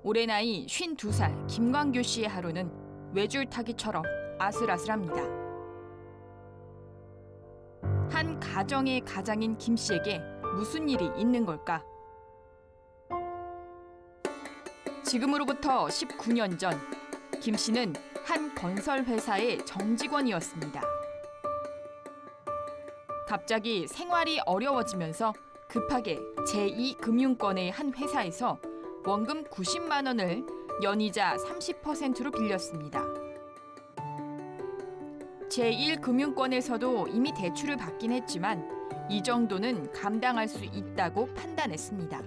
올해 나이 52살 김광규 씨의 하루는 외줄타기처럼 아슬아슬합니다. 한 가정의 가장인 김 씨에게 무슨 일이 있는 걸까? 지금으로부터 19년 전, 김 씨는 한 건설 회사의 정직원이었습니다. 갑자기 생활이 어려워지면서 급하게 제2금융권의 한 회사에서 원금 90만 원을 연이자 30%로 빌렸습니다. 제1금융권에서도 이미 대출을 받긴 했지만 이 정도는 감당할 수 있다고 판단했습니다.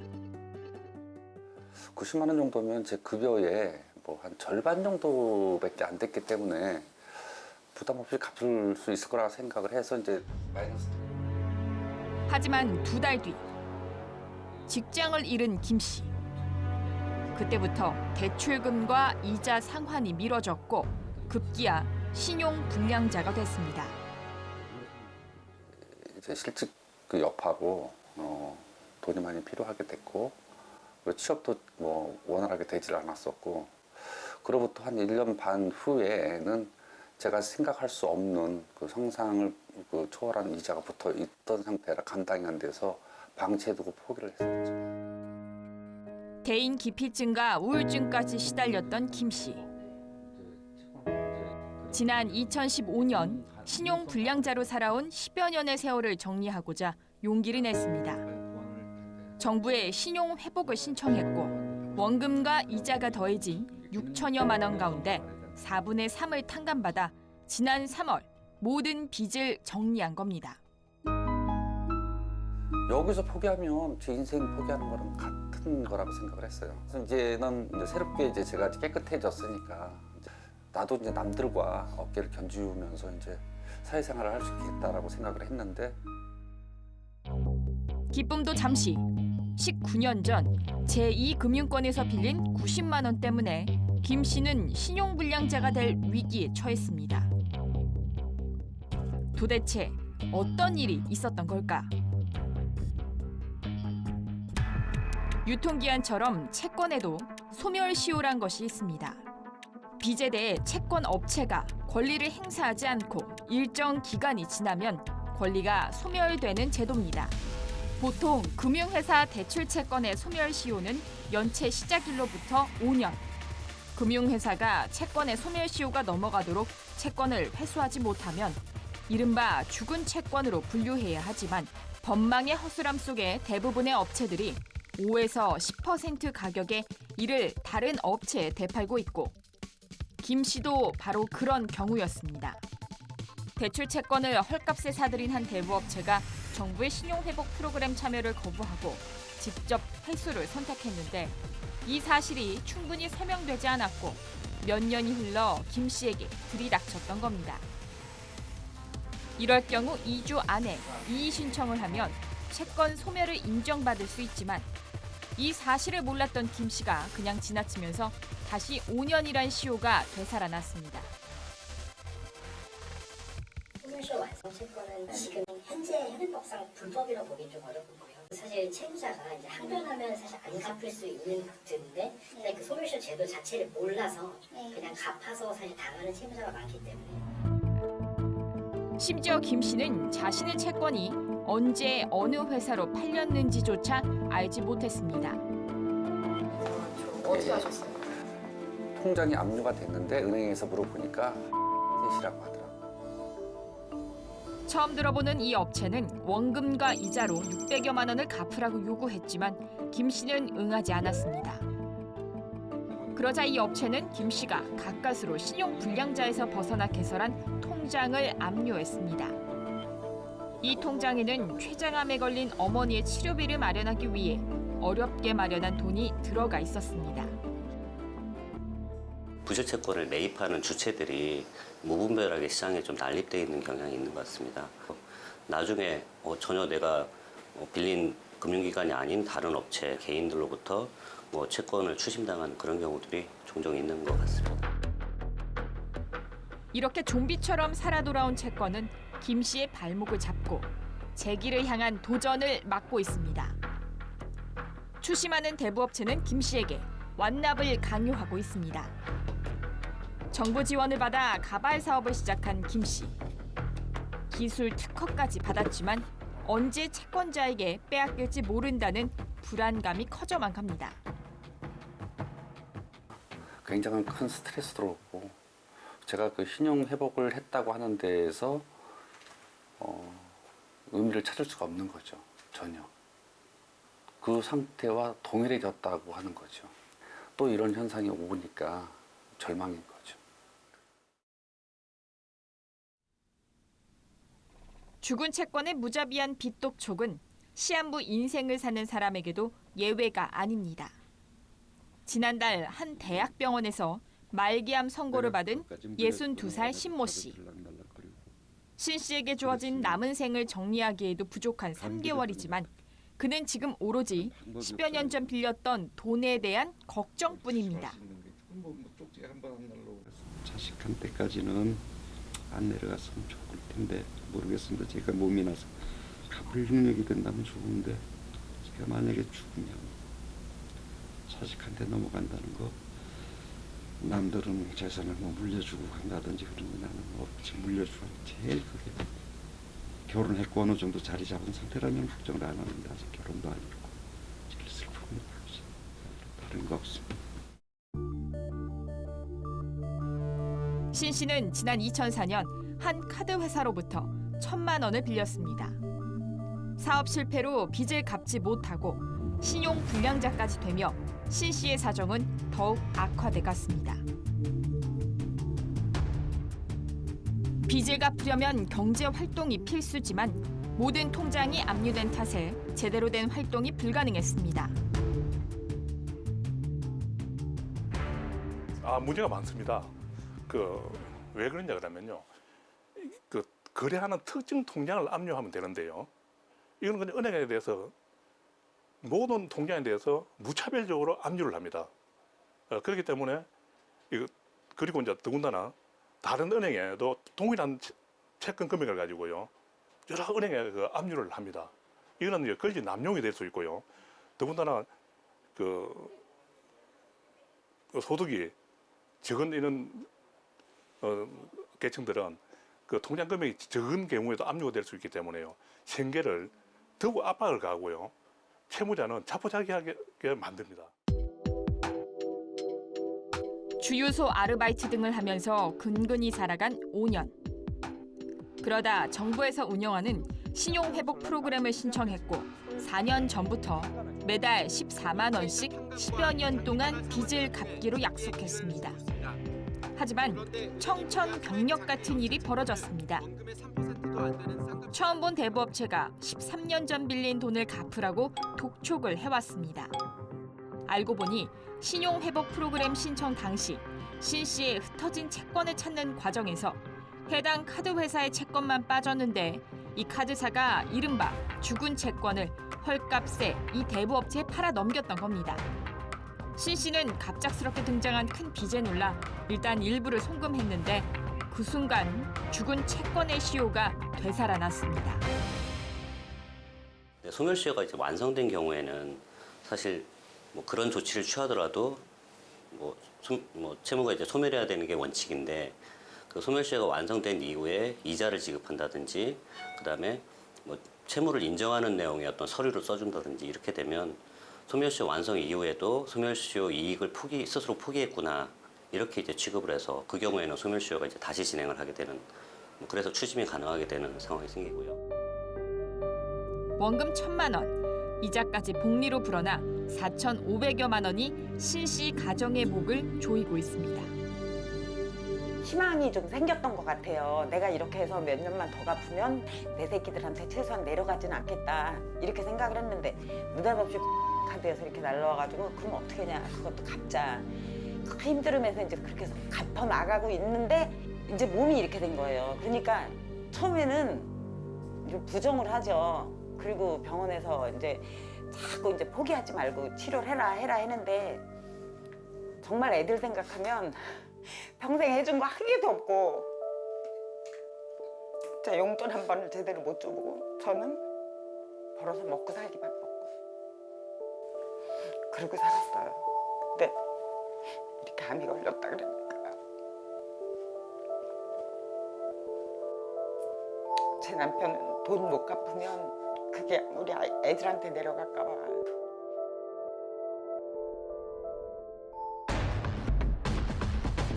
90만 원 정도면 제 급여의 한 절반 정도밖에 안 됐기 때문에 부담 없이 갚을 수 있을 거라 생각을 해서 이제 마이너스. 하지만 2달 뒤 직장을 잃은 김 씨. 그때부터 대출금과 이자 상환이 미뤄졌고 급기야 신용 불량자가 됐습니다. 이제 실직 여파고 돈이 많이 필요하게 됐고 취업도 원활하게 되질 않았었고 그로부터 한 1년 반 후에는 제가 생각할 수 없는 그 성상을 초월한 이자가 붙어 있던 상태라 감당이 안 돼서 방치해두고 포기를 했었죠. 대인 기피증과 우울증까지 시달렸던 김 씨. 지난 2015년 신용 불량자로 살아온 10여 년의 세월을 정리하고자 용기를 냈습니다. 정부에 신용 회복을 신청했고 원금과 이자가 더해진 6천여만 원 가운데 4분의 3을 탕감받아 지난 3월 모든 빚을 정리한 겁니다. 여기서 포기하면 제 인생 포기하는 거랑 같은 거라고 생각을 했어요. 그래서 이제는 새롭게 제가 깨끗해졌으니까 나도 이제 남들과 어깨를 견주면서 이제 사회생활을 할 수 있겠다라고 생각을 했는데 기쁨도 잠시. 19년 전 제2금융권에서 빌린 90만 원 때문에 김 씨는 신용불량자가 될 위기에 처했습니다. 도대체 어떤 일이 있었던 걸까? 유통기한처럼 채권에도 소멸시효란 것이 있습니다. 빚에 대해 채권 업체가 권리를 행사하지 않고 일정 기간이 지나면 권리가 소멸되는 제도입니다. 보통 금융회사 대출채권의 소멸시효는 연체 시작일로부터 5년. 금융회사가 채권의 소멸시효가 넘어가도록 채권을 회수하지 못하면 이른바 죽은 채권으로 분류해야 하지만 법망의 허술함 속에 대부분의 업체들이 5에서 10% 가격에 이를 다른 업체에 되팔고 있고 김 씨도 바로 그런 경우였습니다. 대출 채권을 헐값에 사들인 한 대부업체가 정부의 신용회복 프로그램 참여를 거부하고 직접 회수를 선택했는데 이 사실이 충분히 설명되지 않았고 몇 년이 흘러 김 씨에게 들이닥쳤던 겁니다. 이럴 경우 2주 안에 이의 신청을 하면 채권 소멸을 인정받을 수 있지만 이 사실을 몰랐던 김 씨가 그냥 지나치면서 다시 5년이란 시효가 되살아났습니다. 소멸시효 완성 채권은 지금 현재 현행법상 불법이라고 보기 좀 어렵고요. 사실 채무자가 이제 항변하면 사실 안 갚을 수 있는 것들인데 그 소멸시효 제도 자체를 몰라서 그냥 갚아서 사실 당하는 채무자가 많기 때문에. 심지어 김 씨는 자신의 채권이 언제 어느 회사로 팔렸는지조차 알지 못했습니다. 어떻게 하셨어요? 통장이 압류가 됐는데 은행에서 물어보니까 셋이라고 하더라고요. 처음 들어보는 이 업체는 원금과 이자로 600여만 원을 갚으라고 요구했지만 김 씨는 응하지 않았습니다. 그러자 이 업체는 김 씨가 가까스로 신용불량자에서 벗어나 개설한 통장을 압류했습니다. 이 통장에는 췌장암에 걸린 어머니의 치료비를 마련하기 위해 어렵게 마련한 돈이 들어가 있었습니다. 부실채권을 매입하는 주체들이 무분별하게 시장에 좀 난립되어 있는 경향이 있는 것 같습니다. 나중에 전혀 내가 빌린 금융기관이 아닌 다른 업체, 개인들로부터 채권을 추심당하는 그런 경우들이 종종 있는 것 같습니다. 이렇게 좀비처럼 살아 돌아온 채권은 김 씨의 발목을 잡고 재기를 향한 도전을 막고 있습니다. 추심하는 대부업체는 김 씨에게 완납을 강요하고 있습니다. 정부 지원을 받아 가발 사업을 시작한 김 씨. 기술 특허까지 받았지만 언제 채권자에게 빼앗길지 모른다는 불안감이 커져만 갑니다. 굉장한 큰 스트레스로 제가 그 신용 회복을 했다고 하는 데에서 의미를 찾을 수가 없는 거죠. 전혀. 그 상태와 동일해졌다고 하는 거죠. 또 이런 현상이 오니까 절망인 거죠. 죽은 채권의 무자비한 빚독촉은 시한부 인생을 사는 사람에게도 예외가 아닙니다. 지난달 한 대학병원에서 말기암 선고를 받은 62살 신모 씨. 신 씨에게 주어진 남은 생을 정리하기에도 부족한 3개월이지만 그는 지금 오로지 10여 년 전 빌렸던 돈에 대한 걱정뿐입니다. 자식한테까지는 안 내려갔으면 좋을 텐데 모르겠습니다. 제가 몸이 나서 갚을 능력이 된다면 좋은데 제가 만약에 죽으면 자식한테 넘어간다는 거 남들은 재산을 뭐 물려주고 간다든지 그런 거 나는 없지. 물려주고 제일 크게 결혼했고 어느 정도 자리 잡은 상태라면 걱정을 안 하는데 아직 결혼도 안 했고 제일 슬픔이 그것이 다른 거 없습니다. 신 씨는 지난 2004년 한 카드 회사로부터 1,000만 원을 빌렸습니다. 사업 실패로 빚을 갚지 못하고 신용 불량자까지 되며 신 씨의 사정은 더욱 악화돼 갔습니다. 빚을 갚으려면 경제 활동이 필수지만 모든 통장이 압류된 탓에 제대로 된 활동이 불가능했습니다. 문제가 많습니다. 왜 그러냐 그러면요. 거래하는 특정 통장을 압류하면 되는데요. 이건 그냥 은행에 대해서 모든 통장에 대해서 무차별적으로 압류를 합니다. 그렇기 때문에 그리고 이제 더군다나 다른 은행에도 동일한 채권 금액을 가지고요. 여러 은행에 압류를 합니다. 이거는 이제 거지 남용이 될 수 있고요. 더군다나 소득이 적은 이런 계층들은 그 통장 금액이 적은 경우에도 압류가 될 수 있기 때문에요. 생계를 더욱 압박을 가하고요. 채무자는 자포자기하게 만듭니다. 주유소 아르바이트 등을 하면서 근근히 살아간 5년. 그러다 정부에서 운영하는 신용회복 프로그램을 신청했고 4년 전부터 매달 14만 원씩 10여 년 동안 빚을 갚기로 약속했습니다. 하지만 청천벽력 같은 일이 벌어졌습니다. 처음 본 대부업체가 13년 전 빌린 돈을 갚으라고 독촉을 해왔습니다. 알고 보니 신용회복 프로그램 신청 당시 신 씨의 흩어진 채권을 찾는 과정에서 해당 카드 회사의 채권만 빠졌는데 이 카드사가 이른바 죽은 채권을 헐값에 이 대부업체에 팔아 넘겼던 겁니다. 신 씨는 갑작스럽게 등장한 큰 빚에 놀라 일단 일부를 송금했는데 그 순간 죽은 채권의 시효가 되살아났습니다. 소멸시효가 이제 완성된 경우에는 사실 뭐 그런 조치를 취하더라도 채무가 이제 소멸해야 되는 게 원칙인데 그 소멸시효가 완성된 이후에 이자를 지급한다든지 그다음에 뭐 채무를 인정하는 내용의 어떤 서류를 써준다든지 이렇게 되면 소멸시효 완성 이후에도 소멸시효 이익을 스스로 포기했구나 이렇게 이제 취급을 해서 그 경우에는 소멸시효가 이제 다시 진행을 하게 되는 그래서 추심이 가능하게 되는 상황이 생기고요. 원금 1,000만 원, 이자까지 복리로 불어나 4,500여만 원이 신 씨 가정의 목을 조이고 있습니다. 희망이 좀 생겼던 것 같아요. 내가 이렇게 해서 몇 년만 더 갚으면 내 새끼들한테 최소한 내려가지는 않겠다 이렇게 생각을 했는데 느닷없이 카드에서 이렇게 날라와가지고 그럼 어떻게 하냐 그것도 갚자 그 힘들으면서 이제 그렇게 해서 갚아 나가고 있는데 이제 몸이 이렇게 된 거예요. 그러니까 처음에는 이제 부정을 하죠. 그리고 병원에서 이제 자꾸 이제 포기하지 말고 치료를 해라 했는데 정말 애들 생각하면 평생 해준 거 한 개도 없고 진짜 용돈 한 번을 제대로 못 줘보고 저는 벌어서 먹고 살기 바빴고 그러고 살았어요. 근데 담이 걸렸다 그러니까. 제 남편은 돈 못 갚으면 그게 우리 애들한테 내려갈까 봐.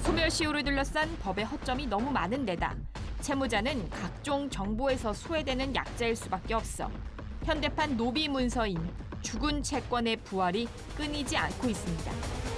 소멸시효를 둘러싼 법의 허점이 너무 많은 데다 채무자는 각종 정보에서 소외되는 약자일 수밖에 없어 현대판 노비 문서인 죽은 채권의 부활이 끊이지 않고 있습니다.